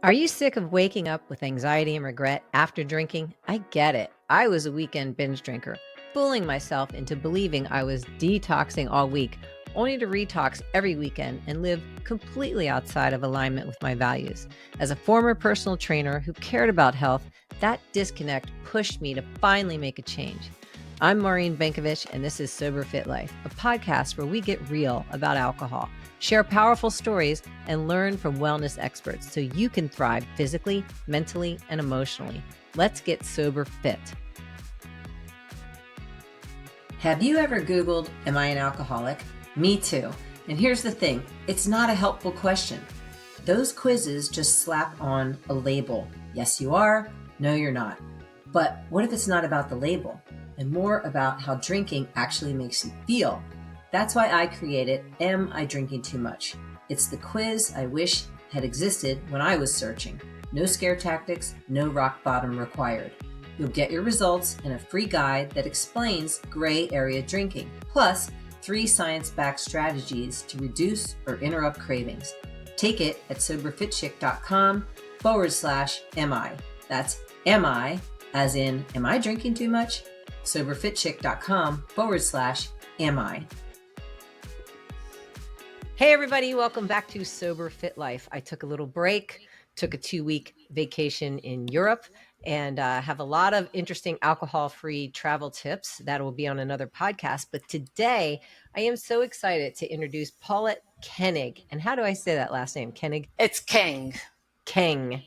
Are you sick of waking up with anxiety and regret after drinking? I get it. I was a weekend binge drinker, fooling myself into believing I was detoxing all week, only to retox every weekend and live completely outside of alignment with my values. As a former personal trainer who cared about health, that disconnect pushed me to finally make a change. I'm Maureen Bankovich, and this is Sober Fit Life, a podcast where we get real about alcohol, share powerful stories, and learn from wellness experts so you can thrive physically, mentally, and emotionally. Let's get sober fit. Have you ever Googled, "Am I an alcoholic?" Me too. And here's the thing, it's not a helpful question. Those quizzes just slap on a label. Yes, you are. No, you're not. But what if it's not about the label and more about how drinking actually makes you feel? That's why I created Am I Drinking Too Much? It's the quiz I wish had existed when I was searching. No scare tactics, no rock bottom required. You'll get your results and a free guide that explains gray area drinking, plus 3 science-backed strategies to reduce or interrupt cravings. Take it at soberfitchick.com/MI. That's MI, as in, am I drinking too much? soberfitchick.com/MI. Hey everybody, welcome back to Sober Fit Life. I took a little break, took a 2-week vacation in Europe, and have a lot of interesting alcohol-free travel tips that will be on another podcast. But today, I am so excited to introduce Paulette Kengg. And how do I say that last name? Kengg? It's Kengg. Kengg.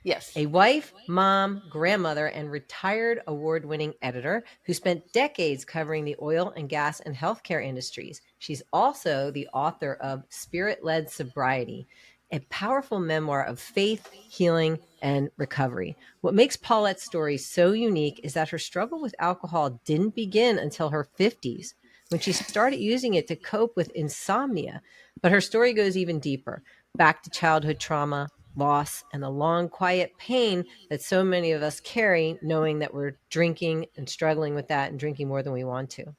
Yes. A wife, mom, grandmother, and retired award-winning editor who spent decades covering the oil and gas and healthcare industries. She's also the author of Spirit-Led Sobriety, a powerful memoir of faith, healing, and recovery. What makes Paulette's story so unique is that her struggle with alcohol didn't begin until her 50s, when she started using it to cope with insomnia. But her story goes even deeper, back to childhood trauma, loss, and the long, quiet pain that so many of us carry, knowing that we're drinking and struggling with that and drinking more than we want to.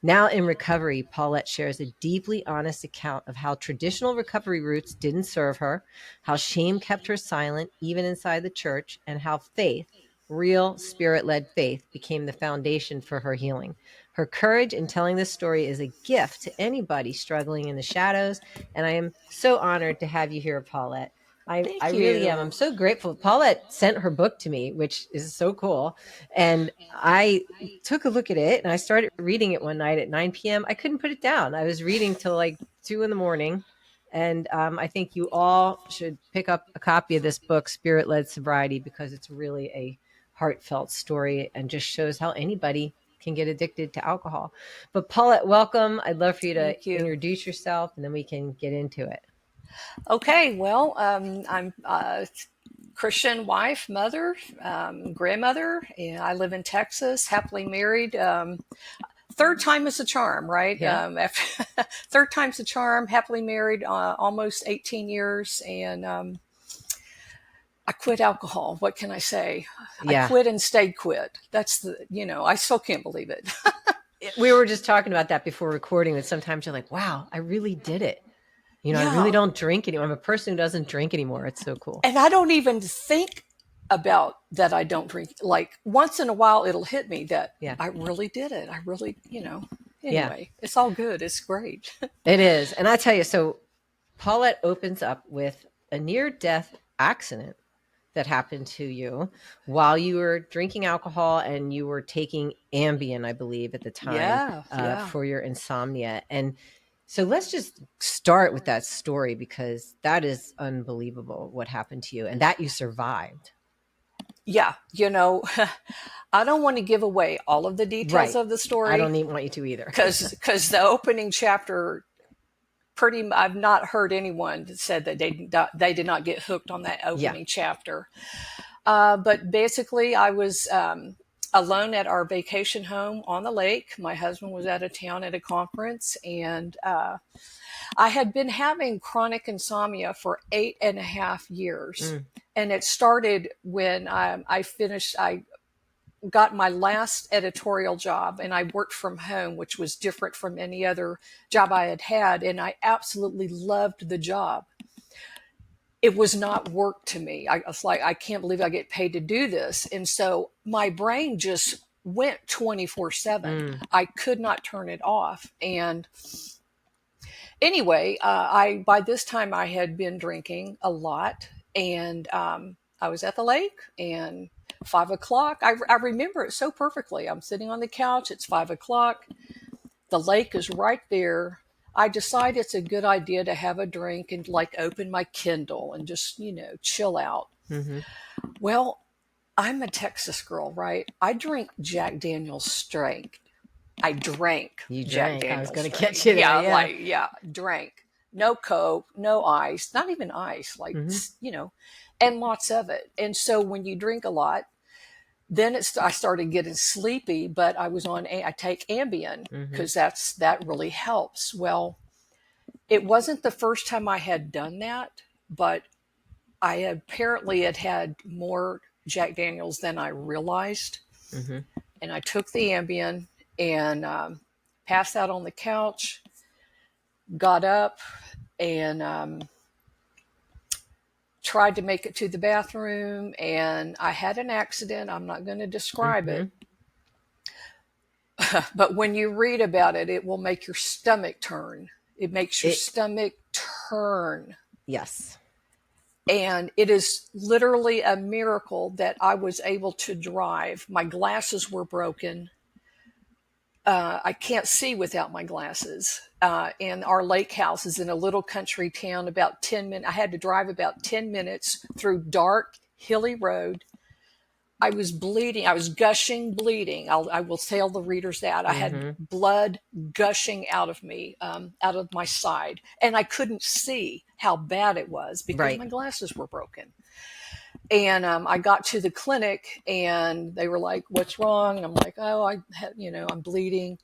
Now in recovery, Paulette shares a deeply honest account of how traditional recovery routes didn't serve her, how shame kept her silent, even inside the church, and how faith, real spirit-led faith, became the foundation for her healing. Her courage in telling this story is a gift to anybody struggling in the shadows, and I am so honored to have you here, Paulette. I really am. I'm so grateful. Paulette sent her book to me, which is so cool. And I took a look at it and I started reading it one night at 9 p.m. I couldn't put it down. I was reading till like 2 a.m. And I think you all should pick up a copy of this book, Spirit-Led Sobriety, because it's really a heartfelt story and just shows how anybody can get addicted to alcohol. But Paulette, welcome. I'd love for you to introduce yourself and then we can get into it. Okay, well, I'm a Christian wife, mother, grandmother, and I live in Texas, happily married. Third time is a charm, right? Yeah. Third time's a charm, happily married almost 18 years, and I quit alcohol. What can I say? Yeah. I quit and stayed quit. That's I still can't believe it. We were just talking about that before recording, that sometimes you're like, wow, I really did it. I really don't drink anymore. I'm a person who doesn't drink anymore. It's so cool. And I don't even think about that I don't drink. Like once in a while, it'll hit me that I really did it. I really, anyway, It's all good. It's great. It is. And I tell you, so Paulette opens up with a near-death accident that happened to you while you were drinking alcohol and you were taking Ambien, I believe, at the time for your insomnia. And so let's just start with that story, because that is unbelievable what happened to you and that you survived. Yeah. I don't want to give away all of the details of the story. I don't want you to either. Because the opening chapter, I've not heard anyone that said that they did not get hooked on that opening chapter. But basically, I was alone at our vacation home on the lake. My husband was out of town at a conference, and I had been having chronic insomnia for 8.5 years. And it started when I got my last editorial job, and I worked from home, which was different from any other job I had had. And I absolutely loved the job. it was not work to me. I was like, I can't believe I get paid to do this. And so my brain just went 24/7. I could not turn it off. And anyway, by this time I had been drinking a lot, and I was at the lake, and 5 o'clock. I remember it so perfectly. I'm sitting on the couch. It's 5 o'clock. The lake is right there. I decide it's a good idea to have a drink and like open my Kindle and just, chill out. Mm-hmm. Well, I'm a Texas girl, right? I drink Jack Daniel's straight. I drank You Jack drank. I was Daniel's going to straight. catch you there. Yeah. Drank. No Coke, no ice, not even ice, and lots of it. And so when you drink a lot, then I started getting sleepy, but I take Ambien because that really helps. Well, it wasn't the first time I had done that, but I apparently had more Jack Daniels than I realized. Mm-hmm. And I took the Ambien and passed out on the couch, got up, and tried to make it to the bathroom, and I had an accident. I'm not going to describe it. But when you read about it, it will make your stomach turn. It makes your stomach turn. Yes. And it is literally a miracle that I was able to drive. My glasses were broken. I can't see without my glasses. And our lake house is in a little country town, about 10 minutes. I had to drive about 10 minutes through dark, hilly road. I was bleeding. I was gushing, bleeding. I will tell the readers that. I had blood gushing out of me, out of my side. And I couldn't see how bad it was because my glasses were broken. And I got to the clinic and they were like, "What's wrong?" And I'm like, "Oh, I'm bleeding."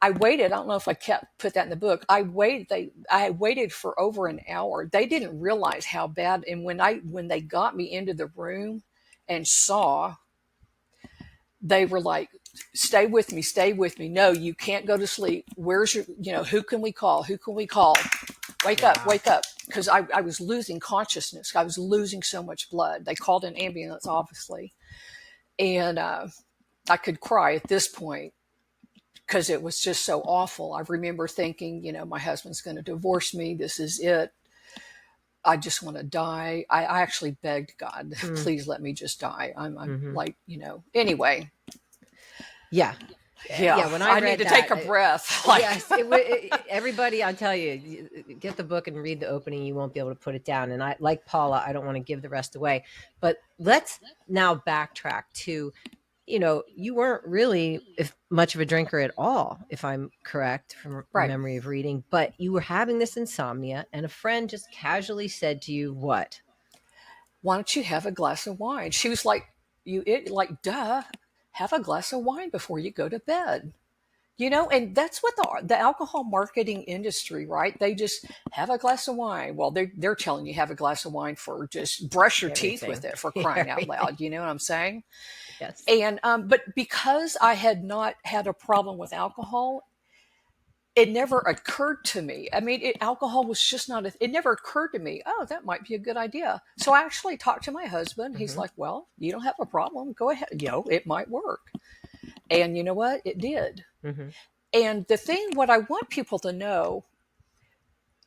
I waited. I don't know if I put that in the book. I waited for over an hour. They didn't realize how bad. And when they got me into the room and saw, they were like, "Stay with me, stay with me. No, you can't go to sleep. Where's your, who can we call? Who can we call? Wake up, wake up." Because I was losing consciousness. I was losing so much blood. They called an ambulance, obviously. And I could cry at this point because it was just so awful. I remember thinking, my husband's going to divorce me. This is it. I just want to die. I actually begged God, please let me just die. I'm like, anyway. Yeah. Yeah. When I need to take a breath. Yes. Everybody, I'll tell you, get the book and read the opening. You won't be able to put it down. And like Paula, I don't want to give the rest away, but let's now backtrack to, you weren't really much of a drinker at all, if I'm correct from memory of reading, but you were having this insomnia and a friend just casually said to you, what? "Why don't you have a glass of wine?" She was like, duh, have a glass of wine before you go to bed. And that's what the alcohol marketing industry, right? They just have a glass of wine. Well, they're telling you have a glass of wine for just brush your teeth with it, for crying out loud. You know what I'm saying? Yes. And but because I had not had a problem with alcohol, it never occurred to me. I mean, alcohol was just not it never occurred to me, oh, that might be a good idea. So I actually talked to my husband. He's like, "Well, you don't have a problem. Go ahead. It might work." And you know what? It did. And what I want people to know,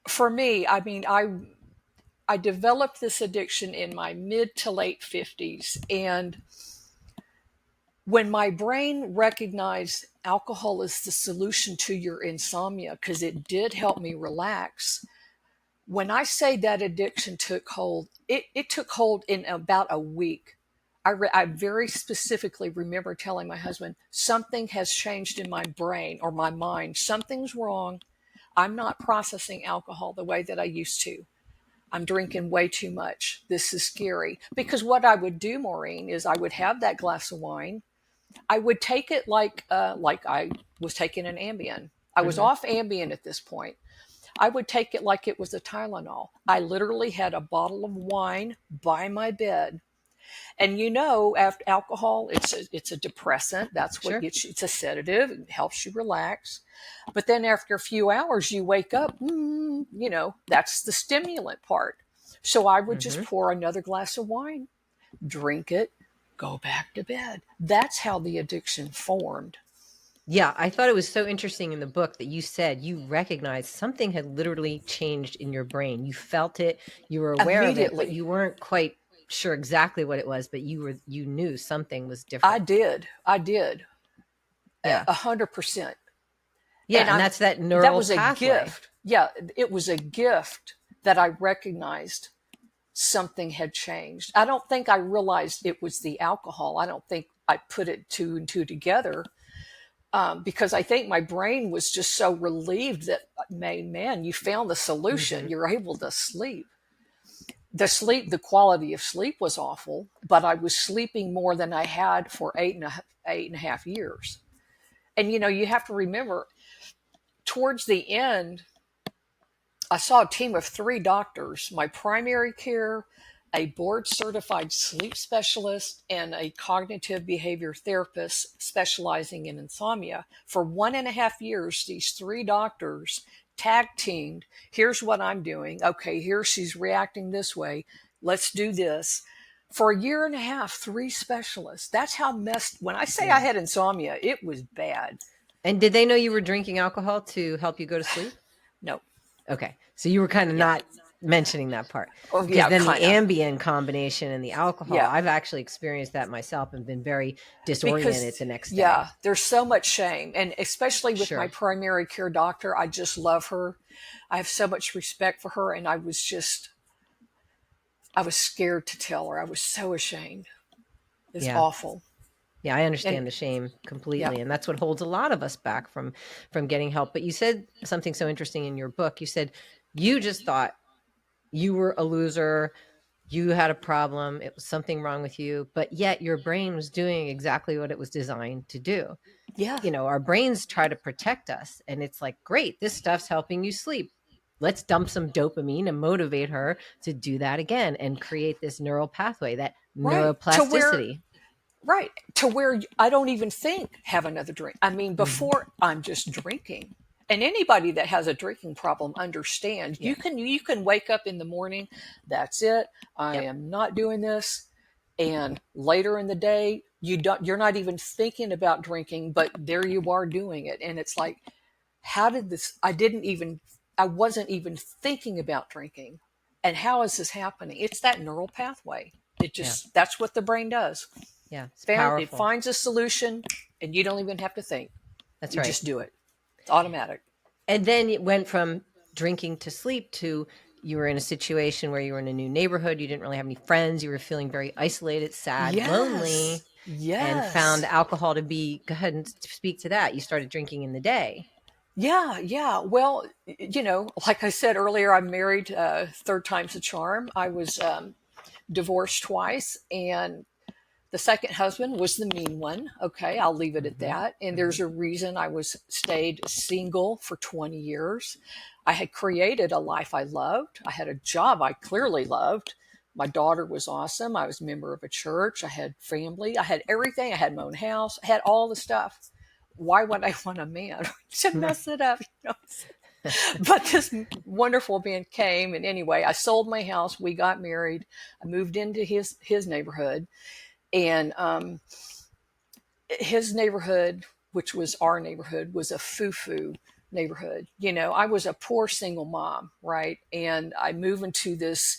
for me, I mean, I developed this addiction in my mid to late 50s. And when my brain recognized alcohol as the solution to your insomnia, because it did help me relax, when I say that addiction took hold, it took hold in about a week. I very specifically remember telling my husband, something has changed in my brain or my mind. Something's wrong. I'm not processing alcohol the way that I used to. I'm drinking way too much. This is scary. Because what I would do, Maureen, is I would have that glass of wine. I would take it like I was taking an Ambien. I was off Ambien at this point. I would take it like it was a Tylenol. I literally had a bottle of wine by my bed. And after alcohol, it's a depressant. That's what it's a sedative. It helps you relax. But then after a few hours, you wake up, that's the stimulant part. So I would just pour another glass of wine, drink it, go back to bed. That's how the addiction formed. Yeah, I thought it was so interesting in the book that you said you recognized something had literally changed in your brain. You felt it, you were aware of it, but Immediately. you weren't quite sure exactly what it was, but you knew something was I different. did. I did. Yeah. 100%. Yeah, And and that's that that neural was a pathway. gift. Yeah, it was a gift that I recognized something had changed. I don't think I realized it was the alcohol. I don't think I put it two and two together, because I think my brain was just so relieved that, man, you found the solution. Mhm. You're able to sleep. The quality of sleep was awful, but I was sleeping more than I had for 8.5 years. And you have to remember, towards the end, I saw a team of 3 doctors: my primary care, a board certified sleep specialist, and a cognitive behavior therapist specializing in insomnia. For 1.5 years, these 3 doctors tag teamed. Here's what I'm doing. Okay, here she's reacting this way. Let's do this. For a year and a half, 3 specialists. That's how messed. When I say I Yeah. had insomnia, it was bad. And did they know you were drinking alcohol to help you go to sleep? No. Okay. So you were kind of Yeah. not mentioning that part, Oh, because yeah, then the kind of. Ambien combination and the alcohol, Yeah. I've actually experienced that myself and been very disoriented Because, the next day. yeah, there's so much shame. And especially with my Sure. primary care doctor, I just love her. I have so much respect for her. And I was scared to tell her. I was so ashamed. It's Yeah. awful. Yeah, I And understand the shame yeah, completely, and that's what holds a lot of us back from getting help. But you said something so interesting in your book. You said you just thought you were a loser, you had a problem, it was something wrong with you, but yet your brain was doing exactly what it was designed to do. yeah, Our brains try to protect us, and it's like, great, this stuff's helping you sleep. Let's dump some dopamine and motivate her to do that again and create this neural pathway, that right. neuroplasticity. To where I don't even think have another drink. I mean, Mhm. before I'm just drinking. And anybody that has a drinking problem understands. Yeah. You can wake up in the morning, that's it. I Yep. am not doing this. And later in the day, you're not even thinking about drinking, but there you are doing it. And it's like, how did this I wasn't even thinking about drinking. And how is this happening? It's that neural pathway. Yeah. That's what the brain does. Yeah. It's It powerful. finds a solution, and you don't even have to think. That's You right. just do it. It's automatic. And then it went from drinking to sleep to you were in a situation where you were in a new neighborhood. You didn't really have any friends. You were feeling very isolated, sad, Yes. lonely, and found Yes. alcohol to be. Go ahead and speak to that. You started drinking in the day. Yeah, yeah. Well, like I said earlier, I'm married, third time's a charm. I was divorced twice, and the second husband was the mean one. Okay, I'll leave it at Hmm. that. And Hmm. there's a reason I was stayed single for 20 years. I had created a life I loved. I had a job I clearly loved. My daughter was awesome. I was a member of a church. I had family. I had everything. I had my own house. I had all the stuff. Why would I want a man to mess it up? But this wonderful man came, and anyway, I sold my house. We got married. I moved into his neighborhood, and his neighborhood, which was our neighborhood, was a foo-foo neighborhood. I was a poor single mom, right? And I moved into this,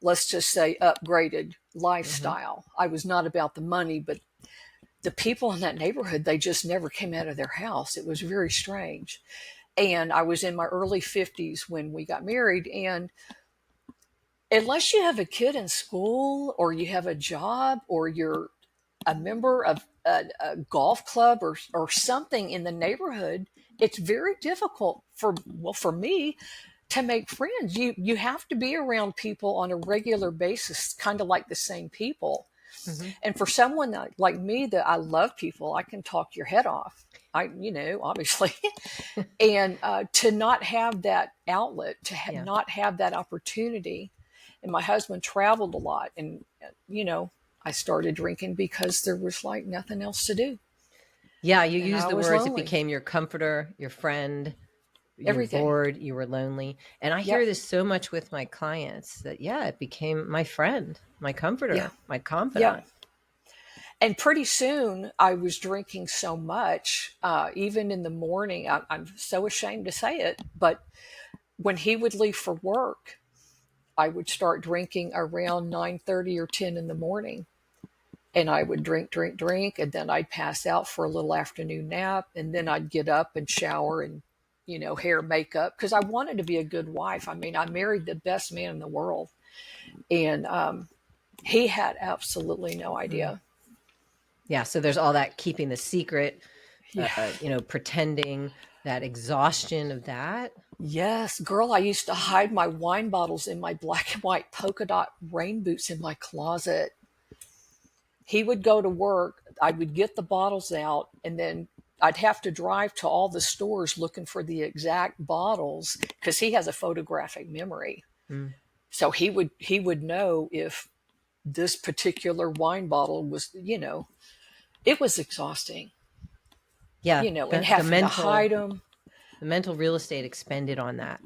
let's just say, upgraded Hmm. lifestyle. I was not about the money, but the people in that neighborhood, they just never came out of their house. It was very strange. And I was in my early 50s when we got married. And unless you have a kid in school, or you have a job, or you're a member of a golf club, or something in the neighborhood, it's very difficult for me to make friends. You have to be around people on a regular basis, kind of like the same people. Hmm. And for someone like me, that I love people, I can talk your head off. Obviously. And to not have that outlet, Yeah. not have that opportunity. And my husband traveled a lot, and I started drinking because there was like nothing else to do, Yeah. You and use I the was words. It lonely. became your comforter, your friend. you were Everything. bored, you were lonely. And I hear Yep. this so much with my clients that, yeah, it became my friend, my Yeah. comforter, my Yeah. confidant. And pretty soon I was drinking so much, even in the morning. I'm so ashamed to say it, but when he would leave for work, I would start drinking around 9:30 or 10 in the morning. And I would drink, drink, drink, and then I'd pass out for a little afternoon nap, and then I'd get up and shower and, hair, makeup, because I wanted to be a good wife. I mean, I married the best man in the world, and he had absolutely no Mm. idea. Yeah. So there's all that keeping the secret, Yeah. pretending, that exhaustion of that. Yes, girl, I used to hide my wine bottles in my black and white polka dot rain boots in my closet. He would go to work, I would get the bottles out, and then I'd have to drive to all the stores looking for the exact bottles because he has a photographic memory. Mm. So he would know if this particular wine bottle was, it was exhausting, Yeah. and The having to mental, hide them. the mental real estate expended on that.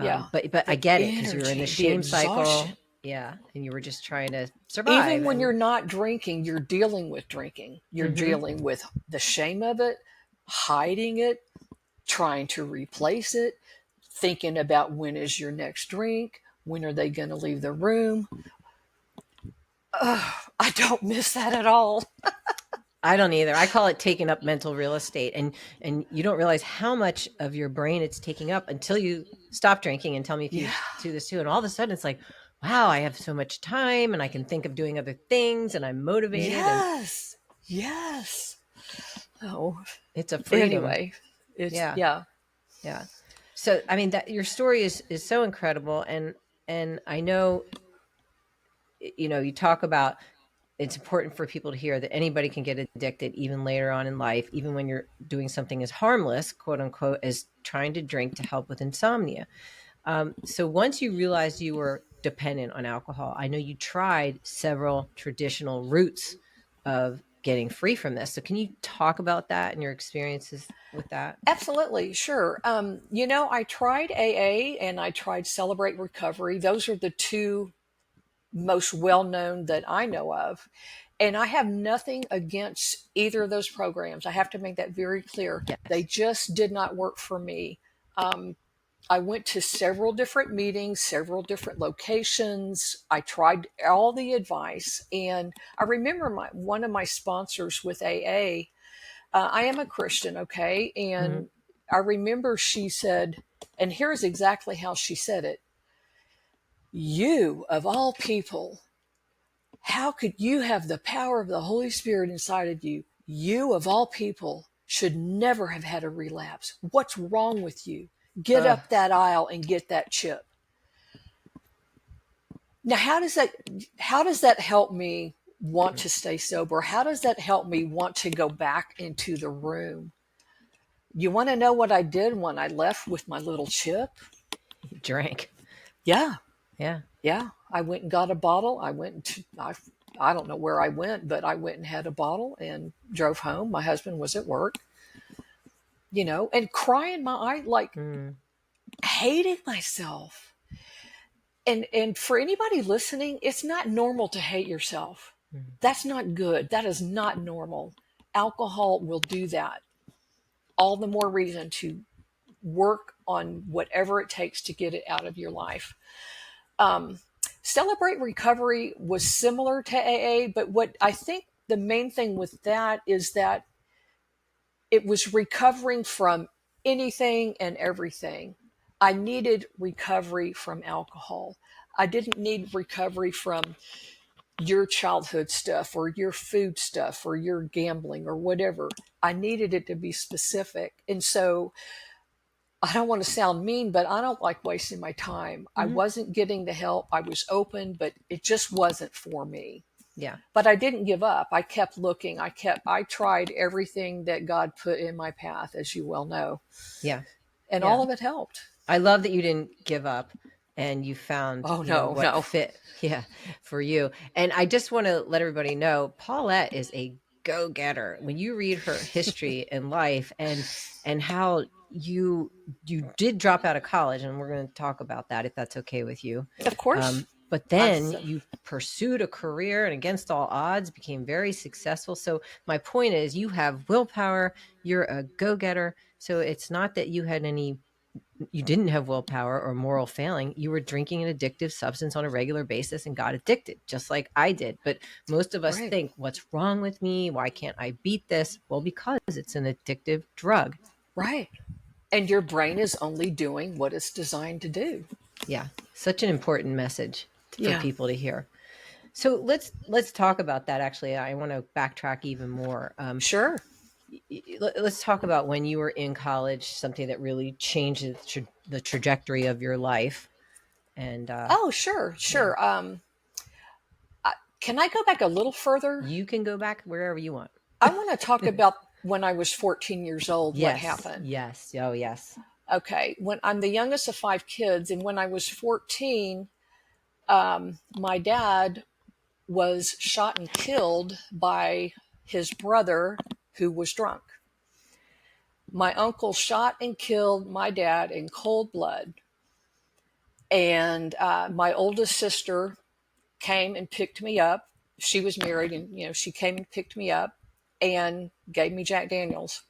Yeah. But I The get it, because you were in the energy, the shame cycle. exhaustion. Yeah. And you were just trying to survive. Even when And you're not drinking, you're dealing with drinking. You're mm-hmm. dealing with the shame of it, hiding it, trying to replace it, thinking about when is your next drink, when are they going to leave the room. I don't miss that at all. I don't either. I call it taking up mental real estate, and you don't realize how much of your brain it's taking up until you stop drinking. And tell me if you Yeah. do this too. And all of a sudden, it's like, wow, I have so much time, and I can think of doing other things, and I'm motivated, and Yes. Yes. Oh, it's a freedom. anyway, it's, Yeah, yeah. yeah. So, I mean, that your story is so incredible, and I know, you talk about, it's important for people to hear that anybody can get addicted even later on in life, even when you're doing something as harmless, quote unquote, as trying to drink to help with insomnia. So once you realized you were dependent on alcohol, I know you tried several traditional routes of getting free from this. So can you talk about that and your experiences with that? Absolutely, sure. I tried AA and I tried Celebrate Recovery. Those are the two most well known that I know of. And I have nothing against either of those programs. I have to make that very clear. They Yes. just did not work for me. Um, I went to several different meetings, several different locations. I tried all the advice. And I remember one of my sponsors with AA, I am a Christian, okay? Mm-hmm. And I remember she said, and here's exactly how she said it: You, of all people, how could you have the power of the Holy Spirit inside of you? You, of all people, should never have had a relapse. What's wrong with you? Get Uh, up that aisle and get that chip. Now, how does that help me want to stay sober? How does that help me want to go back into the room? You want to know what I did when I left with my little chip? drank. Yeah. Yeah. Yeah, I went and got a bottle. I don't know where I went, but I went and had a bottle and drove home. My husband was at work, and crying my eye, like Mm. hating myself. And for anybody listening, it's not normal to hate yourself. Mm. That's not good. That is not normal. Alcohol will do that. All the more reason to work on whatever it takes to get it out of your life. Um, Celebrate Recovery was similar to AA, but what I think the main thing with that is that it was recovering from anything and everything. I needed recovery from alcohol. I didn't need recovery from your childhood stuff or your food stuff or your gambling or whatever. I needed it to be specific. And so I don't want to sound mean, but I don't like wasting my time. I Mm-hmm. wasn't getting the help. I was open, but it just wasn't for me. Yeah. But I didn't give up. I kept looking. I tried everything that God put in my path, as you well know, Yeah. and Yeah. all of it helped. I love that you didn't give up and you found, Oh, no, what no. fit, yeah, for you. And I just want to let everybody know, Paulette is a go-getter. When you read her history and life and how you did drop out of college, and we're going to talk about that if that's okay with you. Of course. But then you pursued a career and against all odds became very successful. So my point is, you have willpower, you're a go-getter. So it's not that you didn't have willpower or moral failing. You were drinking an addictive substance on a regular basis and got addicted, just like I did. But most of us Right. think, what's wrong with me? Why can't I beat this? Well, because it's an addictive drug. Right. And your brain is only doing what it's designed to do. Yeah. Such an important message for Yeah. people to hear. So let's talk about that. Actually, I want to backtrack even more. Sure. Let's talk about when you were in college, something that really changed the trajectory of your life. And Oh, sure. Can I go back a little further? you can go back wherever you want. I want to talk about when I was 14 years old, Yes, what happened. yes. Oh, yes. Okay. When I'm the youngest of 5 kids, and when I was 14, my dad was shot and killed by his brother who was drunk. My uncle shot and killed my dad in cold blood. And my oldest sister came and picked me up. She was married, and she came and picked me up and gave me Jack Daniels.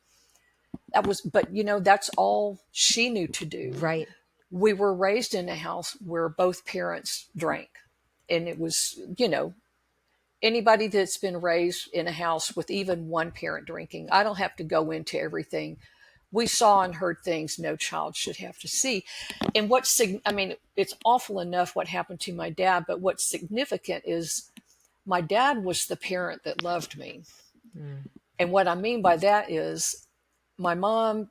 But that's all she knew to do. Right. We were raised in a house where both parents drank, and it was, anybody that's been raised in a house with even one parent drinking, I don't have to go into everything. We saw and heard things no child should have to see. And it's awful enough what happened to my dad, but what's significant is my dad was the parent that loved me. Mm. And what I mean by that is my mom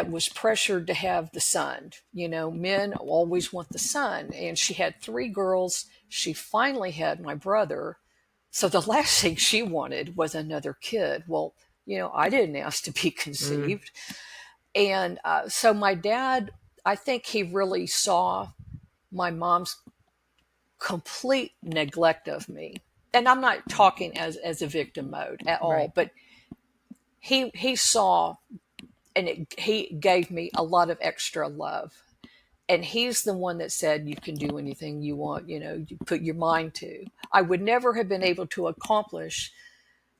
was pressured to have the son. Men always want the son. And she had 3 girls. She finally had my brother. So the last thing she wanted was another kid. Well, I didn't ask to be conceived. And so my dad, I think he really saw my mom's complete neglect of me. And I'm not talking as a victim mode at all, Right. but he saw, and he gave me a lot of extra love. And he's the one that said, you can do anything you want, you put your mind to. I would never have been able to accomplish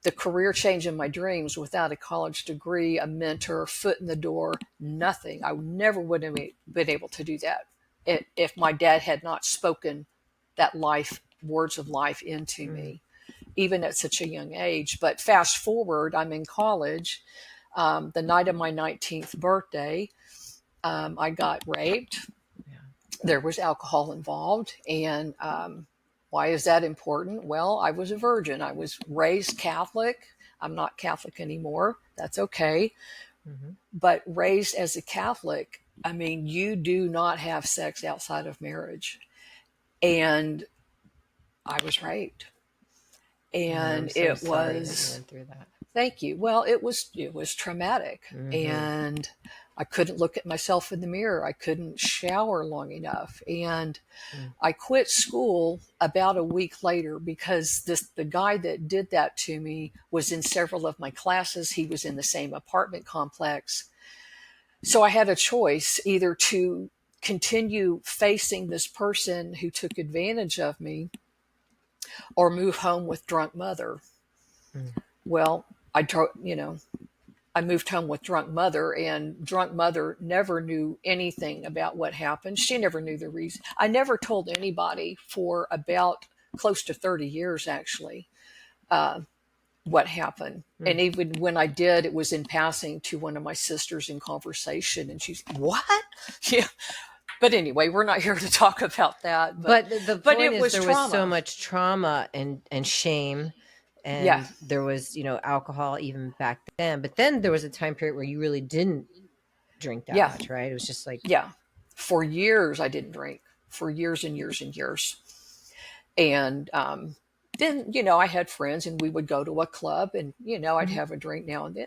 the career change in my dreams without a college degree, a mentor, foot in the door, nothing. I never would have been able to do that if my dad had not spoken that words of life into me, even at such a young age. But fast forward, I'm in college. The night of my 19th birthday, I got raped. Yeah. There was alcohol involved. And why is that important? Well, I was a virgin. I was raised Catholic. I'm not Catholic anymore. That's okay. Mm-hmm. But raised as a Catholic, you do not have sex outside of marriage. And I was raped. And I'm so sorry that you was, went through that. thank you. Well, it was traumatic. Mm-hmm. And I couldn't look at myself in the mirror. I couldn't shower long enough. And I quit school about a week later because the guy that did that to me was in several of my classes. He was in the same apartment complex. So I had a choice, either to continue facing this person who took advantage of me or move home with drunk mother. Well, I moved home with drunk mother, and drunk mother never knew anything about what happened. She never knew the reason. I never told anybody for about close to 30 years, actually, what happened. And even when I did, it was in passing to one of my sisters in conversation, and she's, what? Yeah. But anyway, we're not here to talk about that. But the point it is, was there trauma. was so much trauma and shame, and Yeah. there was alcohol even back then. But then there was a time period where you really didn't drink that much, right? It was just like, yeah, for years I didn't drink, for years and years and years. And then I had friends, and we would go to a club, and I'd have a drink now and then.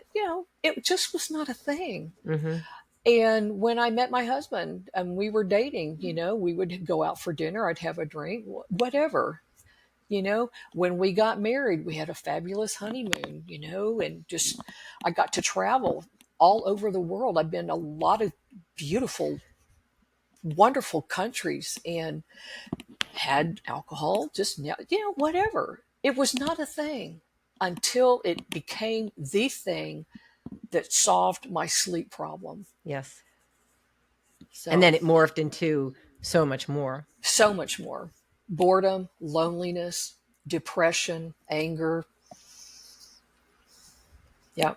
It just was not a thing. Mm-hmm. And when I met my husband and we were dating, we would go out for dinner. I'd have a drink, whatever. When we got married, we had a fabulous honeymoon, and just I got to travel all over the world. I've been to a lot of beautiful, wonderful countries and had alcohol, just, whatever. It was not a thing until it became the thing that solved my sleep problem. Yes. So, And then it morphed into so much more. So much more. Boredom, loneliness, depression, anger. Yeah.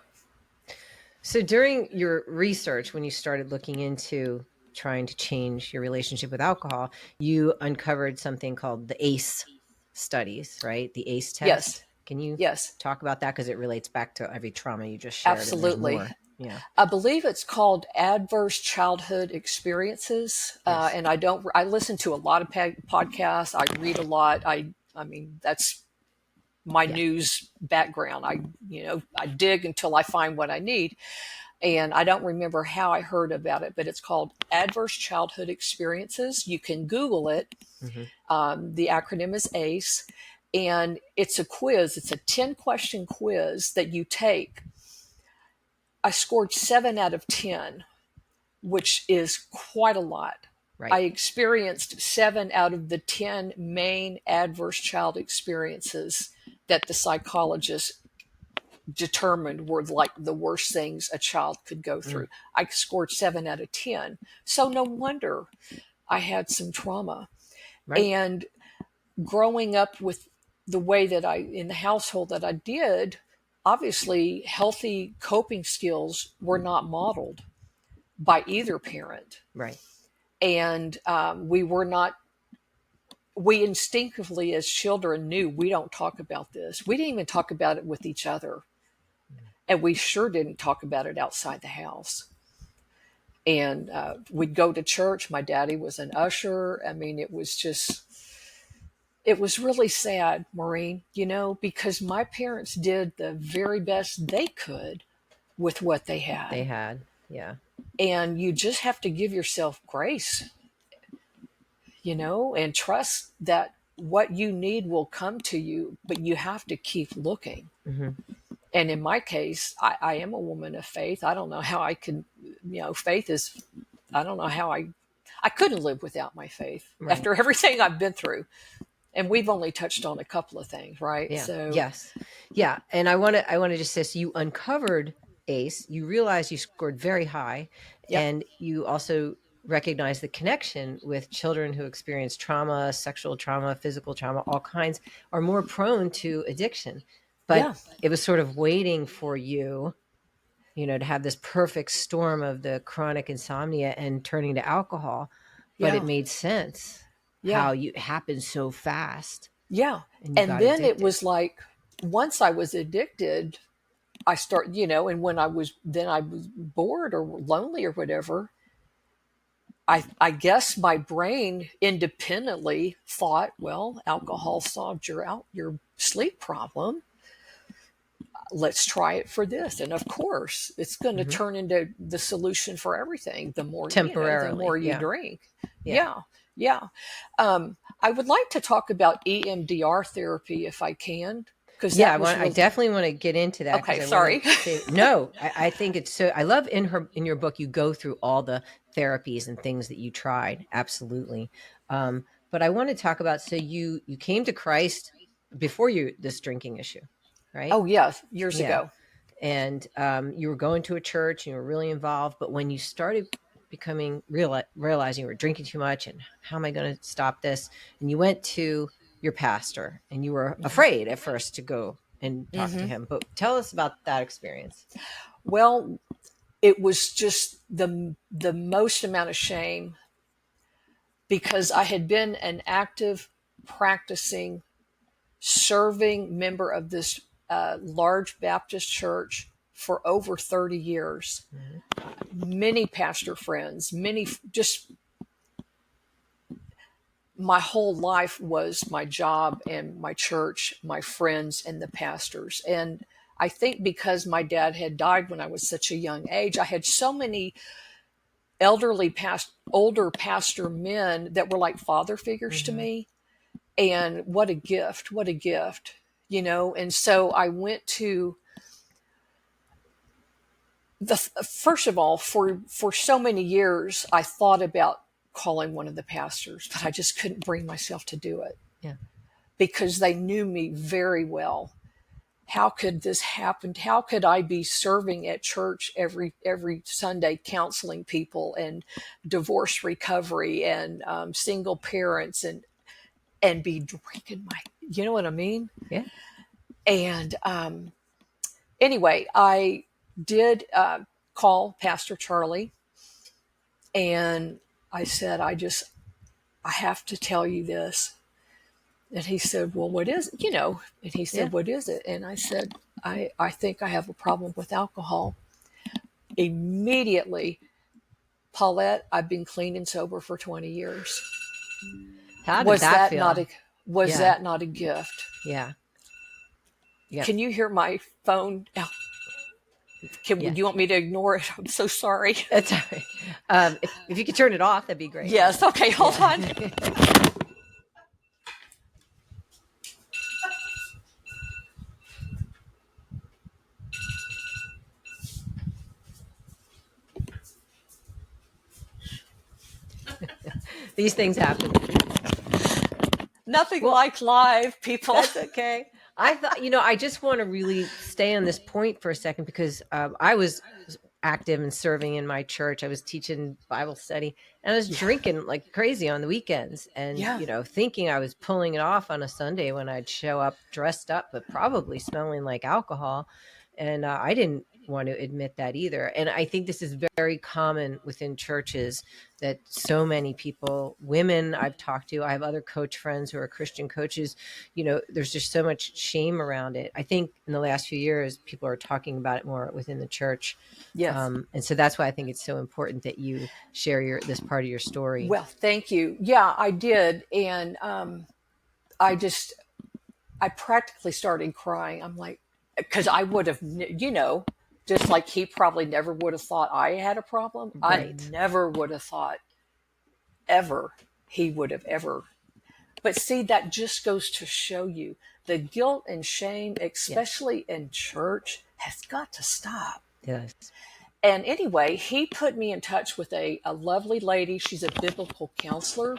So during your research, when you started looking into trying to change your relationship with alcohol, you uncovered something called the ACE studies, right? The ACE test. Yes. Can you Yes. talk about that? Because it relates back to every trauma you just shared. Absolutely. And there's more. Yeah. I believe it's called Adverse Childhood Experiences. Yes. And I listen to a lot of podcasts. I read a lot. I mean, that's my news background. I dig until I find what I need. And I don't remember how I heard about it, but it's called Adverse Childhood Experiences. You can Google it. The acronym is ACE. And it's a quiz. It's a 10-question quiz that you take. I scored 7 out of 10, which is quite a lot. Right. I experienced 7 out of the 10 main adverse child experiences that the psychologist determined were like the worst things a child could go through. I scored 7 out of 10. So no wonder I had some trauma. Right. And growing up with the way that in the household that I did, obviously healthy coping skills were not modeled by either parent. Right. And we instinctively as children knew we don't talk about this. We didn't even talk about it with each other. And we sure didn't talk about it outside the house. And we'd go to church. My daddy was an usher. I mean, it was really sad, Maureen, because my parents did the very best they could with what they had. Yeah. And you just have to give yourself grace, and trust that what you need will come to you, but you have to keep looking. And in my case, I am a woman of faith. I don't know how I can, faith is, I don't know how I couldn't live without my faith after everything I've been through. And we've only touched on a couple of things, right? Yeah. So yes. Yeah. And I want to just say, so you uncovered ACE, you realized you scored very high, and you also recognize the connection with children who experience trauma, sexual trauma, physical trauma, all kinds are more prone to addiction. But it was sort of waiting for you, to have this perfect storm of the chronic insomnia and turning to alcohol. But it made sense how it happened so fast. Yeah. And then addicted. It was like, once I was addicted, I start, and when I was bored or lonely or whatever, I guess my brain independently thought, well, alcohol solved your sleep problem. Let's try it for this. And of course, it's going to turn into the solution for everything. The more temporarily, the more you drink. Yeah. I would like to talk about EMDR therapy if I can. I definitely want to get into that. Okay, sorry. No, I think it's so. I love in your book you go through all the therapies and things that you tried. Absolutely, but I want to talk about. So you came to Christ before this drinking issue, right? Oh yeah, years ago. And you were going to a church. And you were really involved, but when you started becoming realizing you were drinking too much, and how am I going to stop this? And you went to your pastor, and you were afraid at first to go and talk to him. But tell us about that experience. Well, it was just the most amount of shame, because I had been an active, practicing, serving member of this large Baptist church for over 30 years. Many pastor friends, my whole life was my job and my church, my friends, and the pastors. And I think because my dad had died when I was such a young age, I had so many older pastor men that were like father figures to me. And what a gift, And so I went to first of all, for so many years, I thought about calling one of the pastors, but I just couldn't bring myself to do it. Yeah. Because they knew me very well. How could this happen? How could I be serving at church every Sunday, counseling people and divorce recovery and single parents and be drinking you know what I mean? Yeah. And anyway, I did call Pastor Charlie, and I said, I have to tell you this. And he said, well, what is it? And he said, what is it? And I said, I think I have a problem with alcohol. Immediately, Paulette, I've been clean and sober for 20 years. How did that feel? Was that not a gift? Yeah. Yep. Can you hear my phone? Do you want me to ignore it? I'm so sorry. That's all right. If you could turn it off, that'd be great. Yes. Okay. Hold on. These things happen. Nothing like live, people. That's okay. I thought, I just want to really stay on this point for a second because I was active and serving in my church. I was teaching Bible study and I was drinking like crazy on the weekends and, thinking I was pulling it off on a Sunday when I'd show up dressed up, but probably smelling like alcohol. And I didn't want to admit that either. And I think this is very common within churches that so many people, women I've talked to, I have other coach friends who are Christian coaches, there's just so much shame around it. I think in the last few years, people are talking about it more within the church. Yes. And so that's why I think it's so important that you share this part of your story. Well, thank you. Yeah, I did. And I practically started crying. I'm like, because I would have, just like he probably never would have thought I had a problem. Right. I never would have thought ever he would have ever. But see, that just goes to show you the guilt and shame, especially in church, has got to stop. Yes. And anyway, he put me in touch with a lovely lady. She's a biblical counselor,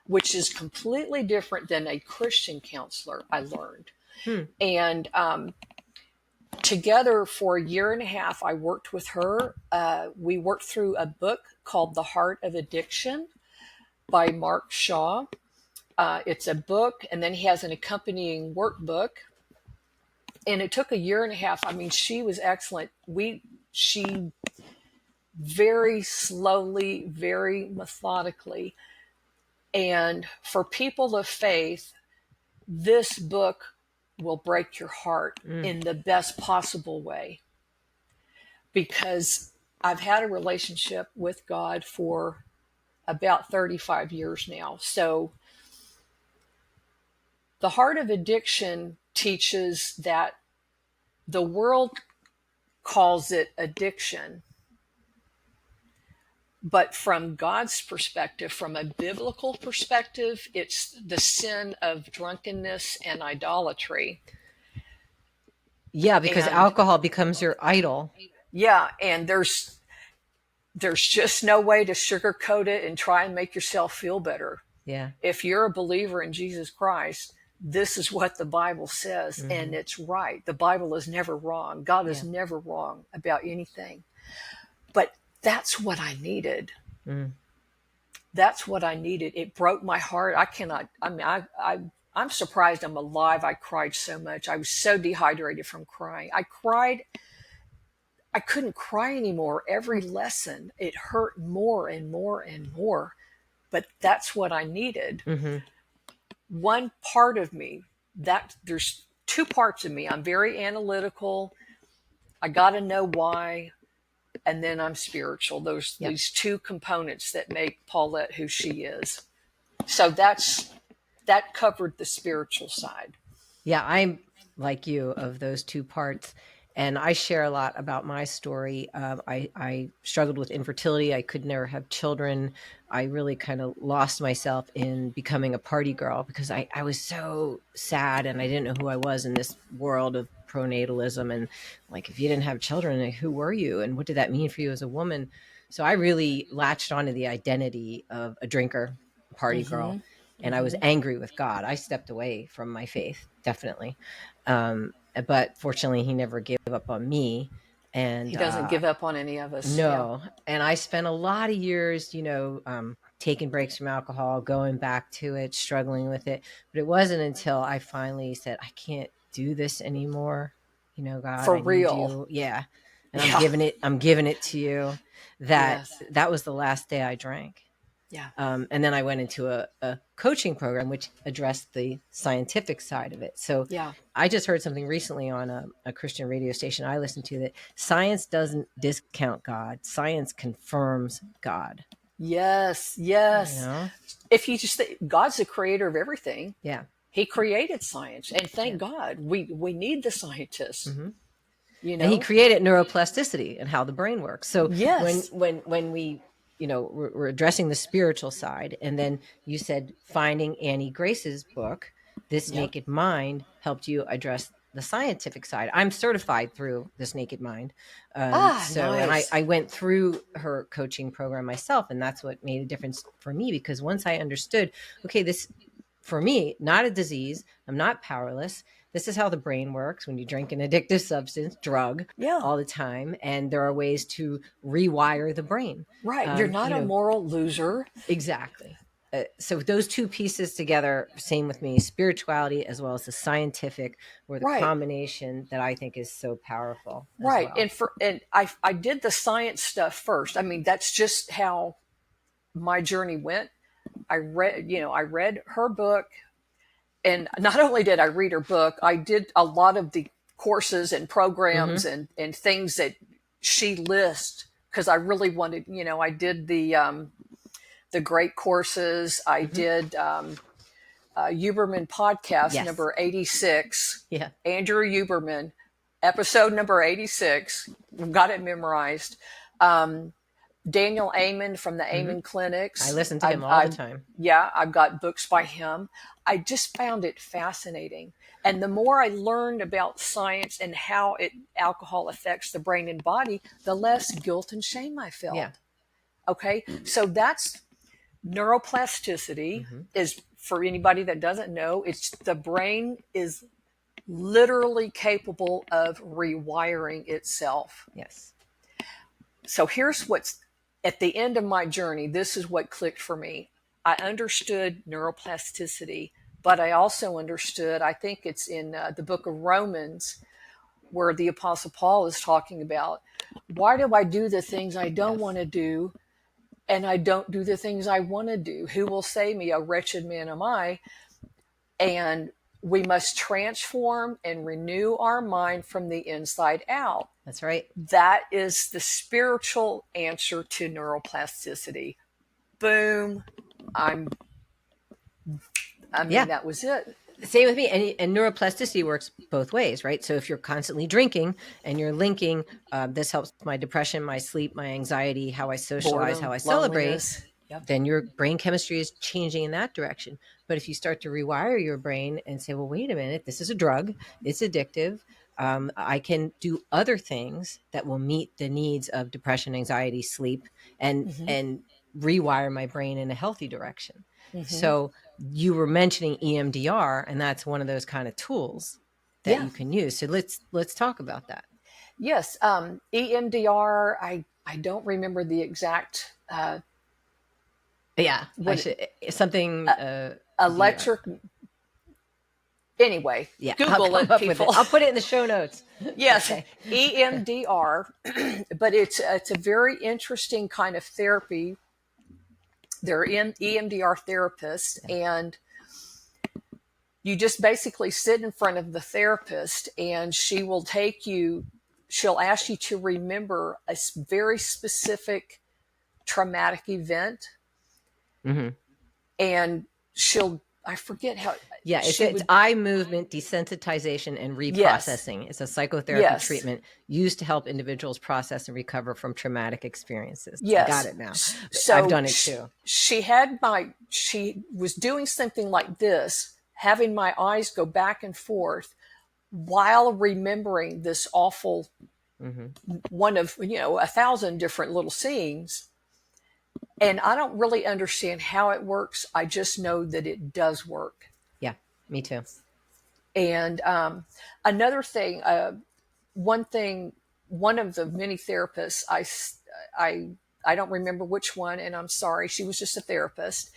which is completely different than a Christian counselor, I learned. And together for a year and a half, I worked with her. We worked through a book called The Heart of Addiction by Mark Shaw. It's a book, and then he has an accompanying workbook. And it took a year and a half. I mean, she was excellent. She very slowly, very methodically. And for people of faith, this book will break your heart in the best possible way. Because I've had a relationship with God for about 35 years now. So the Heart of Addiction teaches that the world calls it addiction. But from God's perspective, from a biblical perspective, it's the sin of drunkenness and idolatry. Yeah, because alcohol becomes your idol. Yeah, and there's just no way to sugarcoat it and try and make yourself feel better. Yeah. If you're a believer in Jesus Christ, this is what the Bible says, and it's right. The Bible is never wrong. God is never wrong about anything. But that's what I needed. That's what I needed. It broke my heart. I'm surprised I'm alive. I cried so much. I was so dehydrated from crying. I cried. I couldn't cry anymore. Every lesson, it hurt more and more and more. But that's what I needed. One part of me, there's two parts of me. I'm very analytical. I got to know why. And then I'm spiritual. These two components that make Paulette who she is. So that covered the spiritual side. Yeah, I'm like you of those two parts. And I share a lot about my story. I struggled with infertility. I could never have children. I really kind of lost myself in becoming a party girl because I was so sad and I didn't know who I was in this world of pronatalism. And like, if you didn't have children, like, who were you? And what did that mean for you as a woman? So I really latched onto the identity of a drinker, a party girl. And I was angry with God. I stepped away from my faith, definitely. But fortunately, he never gave up on me. And He doesn't give up on any of us. no. And I spent a lot of years, taking breaks from alcohol, going back to it, struggling with it. But it wasn't until I finally said, I can't do this anymore. God, For I need real. you. Yeah. And Yeah. I'm giving it to you. That Yes. was the last day I drank. Yeah. And then I went into a coaching program, which addressed the scientific side of it. So Yeah. I just heard something recently on a Christian radio station I listen to, that science doesn't discount God. Science confirms God. Yes. Yes. You know? If you just think God's the creator of everything. Yeah. He created science, and thank Yeah. God we need the scientists. Mm-hmm. You know, And he created neuroplasticity and how the brain works. So yes, when we, we're addressing the spiritual side, and then you said finding Annie Grace's book, This yep. Naked Mind, helped you address the scientific side. I'm certified through This Naked Mind. And Nice. I went through her coaching program myself, and that's what made a difference for me, because once I understood, okay, this, for me, not a disease, I'm not powerless. This is how the brain works when you drink an addictive substance, drug, Yeah. all the time. And there are ways to rewire the brain. Right. You're not a moral loser. Exactly. So those two pieces together, same with me, spirituality as well as the scientific, were the Right. combination that I think is so powerful as Right. well. And I did the science stuff first. I mean, that's just how my journey went. I read her book, and not only did I read her book, I did a lot of the courses and programs Mm-hmm. and things that she lists, because I really wanted, I did the great courses. I Mm-hmm. did Huberman podcast Yes. number 86. Yeah. Andrew Huberman, episode number 86. Got it memorized. Daniel Amen from the Mm-hmm. Amen Clinics. I listen to him all the time. Yeah, I've got books by him. I just found it fascinating. And the more I learned about science and how alcohol affects the brain and body, the less guilt and shame I felt. Yeah. Okay. So that's neuroplasticity. Mm-hmm. Is, for anybody that doesn't know, it's the brain is literally capable of rewiring itself. Yes. So here's what's at the end of my journey. This is what clicked for me. I understood neuroplasticity, but I also understood, I think it's in the book of Romans, where the Apostle Paul is talking about, why do I do the things I don't want to do, and I don't do the things I want to do? Who will save me? A wretched man am I. And we must transform and renew our mind from the inside out. That's right. That is the spiritual answer to neuroplasticity. Boom. That was it. Same with me. And neuroplasticity works both ways, right? So if you're constantly drinking and you're linking, this helps my depression, my sleep, my anxiety, how I socialize, Boredom, how I celebrate, yep. then your brain chemistry is changing in that direction. But if you start to rewire your brain and say, well, wait a minute, this is a drug, it's addictive. I can do other things that will meet the needs of depression, anxiety, sleep, and rewire my brain in a healthy direction. So you were mentioning EMDR, and that's one of those kind of tools that you can use. So let's talk about that. Yes. EMDR, I don't remember the exact something electric. Anyway, Google it, people. I'll put it in the show notes. Yes, okay. EMDR, but it's a very interesting kind of therapy. They're in EMDR therapists, and you just basically sit in front of the therapist, and she'll ask you to remember a very specific traumatic event, and she'll I forget how Yeah, it's she would. eye movement desensitization and Yes, reprocessing. It's a psychotherapy yes, treatment used to help individuals process and recover from traumatic experiences. I got yes. it now. I've So done it too. she was doing something like this, having my eyes go back and forth while remembering this awful Hmm. one of 1,000 different little scenes. And I don't really understand how it works. I just know that it does work. Yeah, me too. And another thing, one thing, one of the many therapists, I, I don't remember which one, and I'm sorry, she was just a therapist.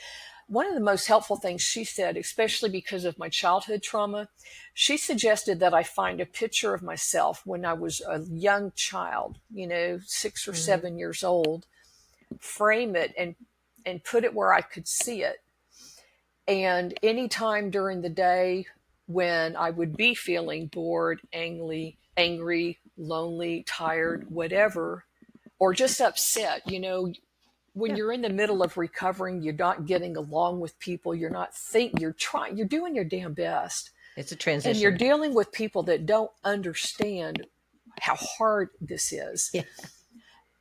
One of the most helpful things she said, especially because of my childhood trauma, she suggested that I find a picture of myself when I was a young child, 6 or 7 years old, frame it and put it where I could see it. And anytime during the day when I would be feeling bored, angry, lonely, tired, whatever, or just upset, when Yeah, you're in the middle of recovering, you're not getting along with people, you're doing your damn best. it's a And you're transition. dealing with people that don't understand how hard this is. Yeah.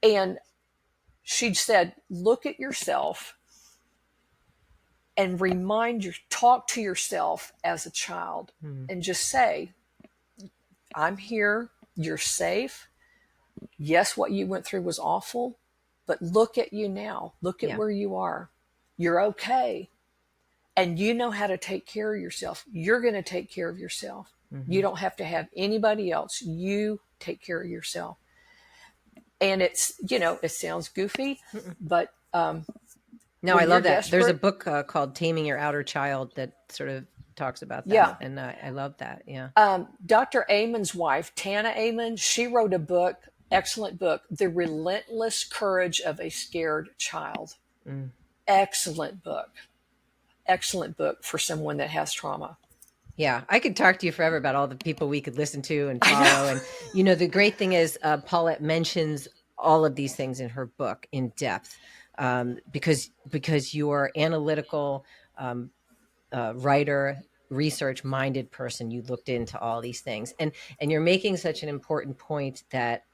And she said, look at yourself and talk to yourself as a child Mm. and just say, I'm here, you're safe. Yes, what you went through was awful, but look at you now. Look at Yeah. where you are. You're okay. And you know how to take care of yourself. You're going to take care of yourself. You Hmm. don't have to have anybody else. You take care of yourself. And it sounds goofy, but No, I when you're love that. There's a desperate, book called Taming Your Outer Child that sort of talks about that. yeah. And I love that. Yeah. Dr. Amen's wife, Tana Amen, she wrote a book, excellent book, The Relentless Courage of a Scared Child. Mm. Excellent book. Excellent book for someone that has trauma. Yeah, I could talk to you forever about all the people we could listen to and I follow. know. And, the great thing is Paulette mentions all of these things in her book in depth, because you're analytical, um, writer, research minded person. You looked into all these things, and you're making such an important point that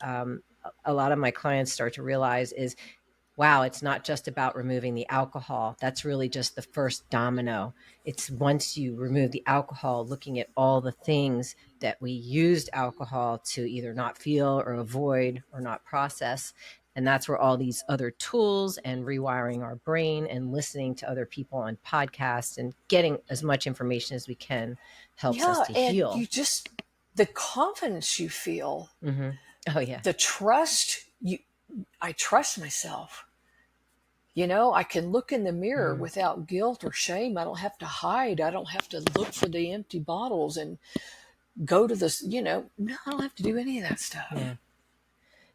a lot of my clients start to realize is, wow, it's not just about removing the alcohol. That's really just the first domino. It's once you remove the alcohol, looking at all the things that we used alcohol to either not feel or avoid or not process. And that's where all these other tools and rewiring our brain and listening to other people on podcasts and getting as much information as we can helps us Yeah, to and heal. the confidence you feel, Hmm. Oh, yeah. the trust you, I trust myself. I can look in the mirror Mm. without guilt or shame. I don't have to hide. I don't have to look for the empty bottles and go to this, no, I don't have to do any of that stuff. Yeah.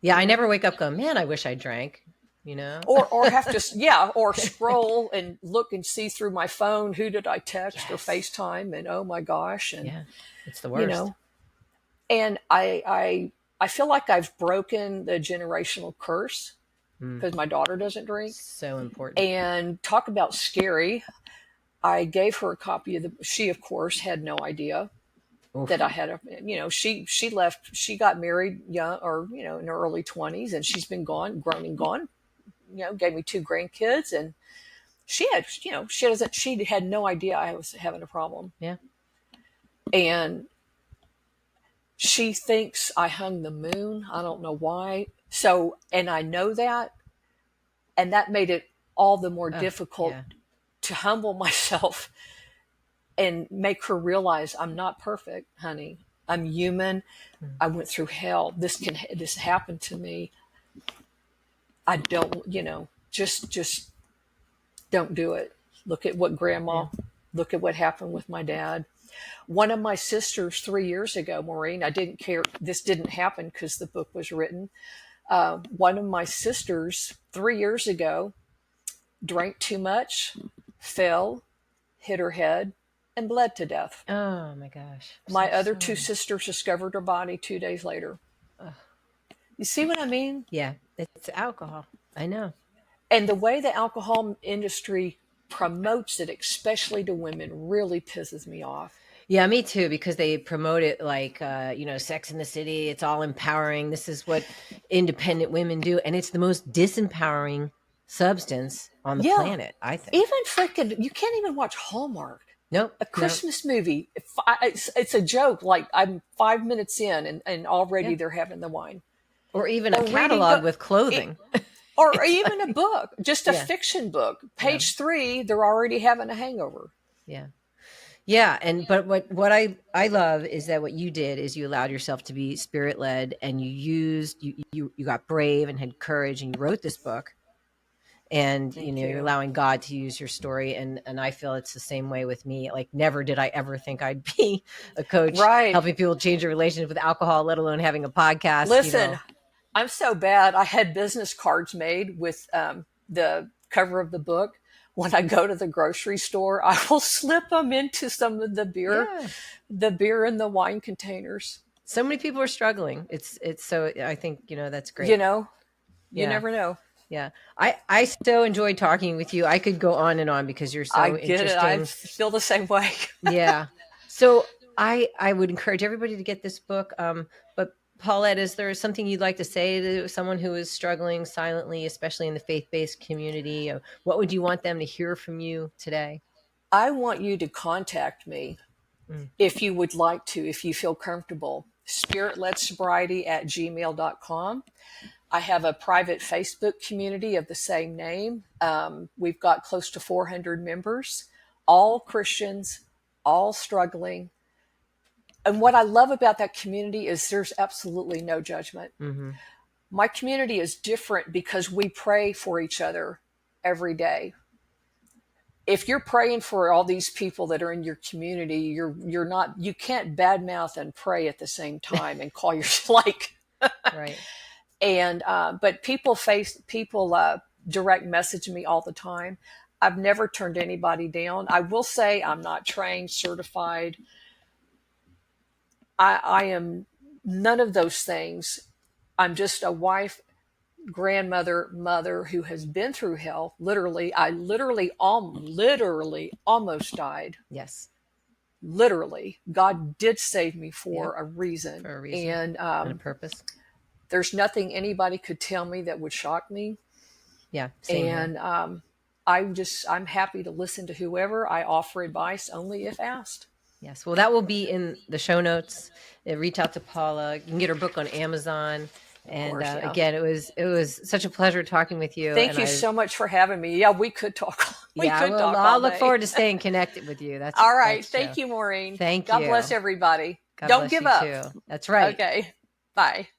Yeah. I never wake up going, man, I wish I drank, you know? Or have to, yeah, or scroll and look and see through my phone, who did I text or Yes. FaceTime, and oh my gosh. And, Yeah. It's the you worst. know, and I feel like I've broken the generational curse Mm. because my daughter doesn't drink. So important. And talk about scary. I gave her a copy of she of course had no idea that Oof. I had she left, she got married young, or, in her early 20s, and she's been grown and gone, gave me 2 grandkids, and she had no idea I was having a problem. Yeah. And she thinks I hung the moon. I don't know why. So, and I know that, and that made it all the more Oh, difficult yeah. to humble myself and make her realize I'm not perfect, honey. I'm human. Mm. I went through hell. This happened to me. I don't, just don't do it. Look at what Yeah. grandma, look at what happened with my dad. One of my sisters 3 years ago, Maureen, I didn't care. This didn't happen because the book was written. One of my sisters 3 years ago drank too much, fell, hit her head, and bled to death. Oh my gosh. I'm so My other two sorry. sisters discovered her body 2 days later. Ugh. You see what I mean? Yeah. It's alcohol. I know. And the way the alcohol industry promotes it, especially to women, really pisses me off. Yeah, me too, because they promote it like, Sex in the City. It's all empowering. This is what independent women do. And it's the most disempowering substance on the Yeah. planet, I think. Even freaking, you can't even watch Hallmark. Nope. A Nope. Christmas movie. It's a joke. Like I'm 5 minutes in and already Yeah. they're having the wine. Or even a Or reading catalog with clothing. or even a book, just a Yeah. fiction book. Page 3, they're already having a hangover. Yeah. Yeah. But what I love is that what you did is you allowed yourself to be spirit led, and you got brave and had courage, and you wrote this book. And Thank you're you. allowing God to use your story, and I feel it's the same way with me. Like, never did I ever think I'd be a coach Right. helping people change their relationship with alcohol, let alone having a podcast. Listen, I'm so bad. I had business cards made with the cover of the book. When I go to the grocery store, I will slip them into some of Yeah, the beer and the wine containers. so many people are struggling. It's so, I think that's You great. know, you Yeah. never know. Yeah, I so enjoyed talking with you. I could go on and on because you're I so get it. I interesting. feel the same way. Yeah. So I would encourage everybody to get this book. But Paulette, is there something you'd like to say to someone who is struggling silently, especially in the faith-based community? What would you want them to hear from you today? I want you to contact me Mm. if you would like to, if you feel comfortable. Spirit-Led Sobriety at gmail.com. I have a private Facebook community of the same name. We've got close to 400 members, all Christians, all struggling. And what I love about that community is there's absolutely no judgment. Mm-hmm. My community is different because we pray for each other every day. If you're praying for all these people that are in your community, you can't badmouth and pray at the same time and call yourself like. Right. And but people direct message me all the time. I've never turned anybody down. I will say I'm not trained, certified. I am none of those things. I'm just a wife, grandmother, mother who has been through hell. Literally, I literally almost died. Yes. Literally, God did save me for Yep. a reason. For a reason And and a purpose. there's nothing anybody could tell me that would shock me. Yeah. Same here. And I'm happy to listen to whoever. I offer advice only if asked. Yes. Well, that will be in the show notes. Reach out to Paula. You can get her book on Amazon. And Of course, yeah. again, it was such a pleasure talking with you. Thank and you so much for having me. Yeah, we could talk. I'll look Day. forward to staying connected with you. That's all right. That's Thank you, Maureen. Thank God you. bless everybody. God Don't bless give you up. too. That's right. Okay. Bye.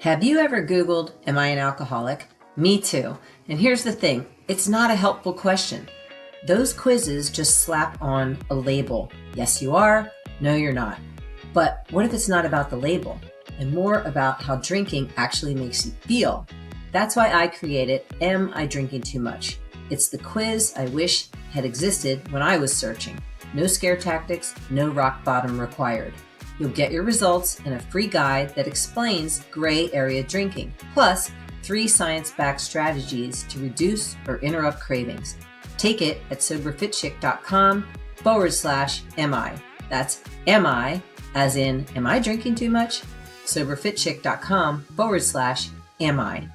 Have you ever Googled, "Am I an alcoholic?" Me too. And here's the thing, it's not a helpful question. Those quizzes just slap on a label. Yes, you are. No, you're not. But what if it's not about the label and more about how drinking actually makes you feel? That's why I created Am I Drinking Too Much? It's the quiz I wish had existed when I was searching. No scare tactics, no rock bottom required. You'll get your results and a free guide that explains gray area drinking, plus 3 science-backed strategies to reduce or interrupt cravings. Take it at soberfitchick.com/MI. That's MI, as in, am I drinking too much? soberfitchick.com/MI.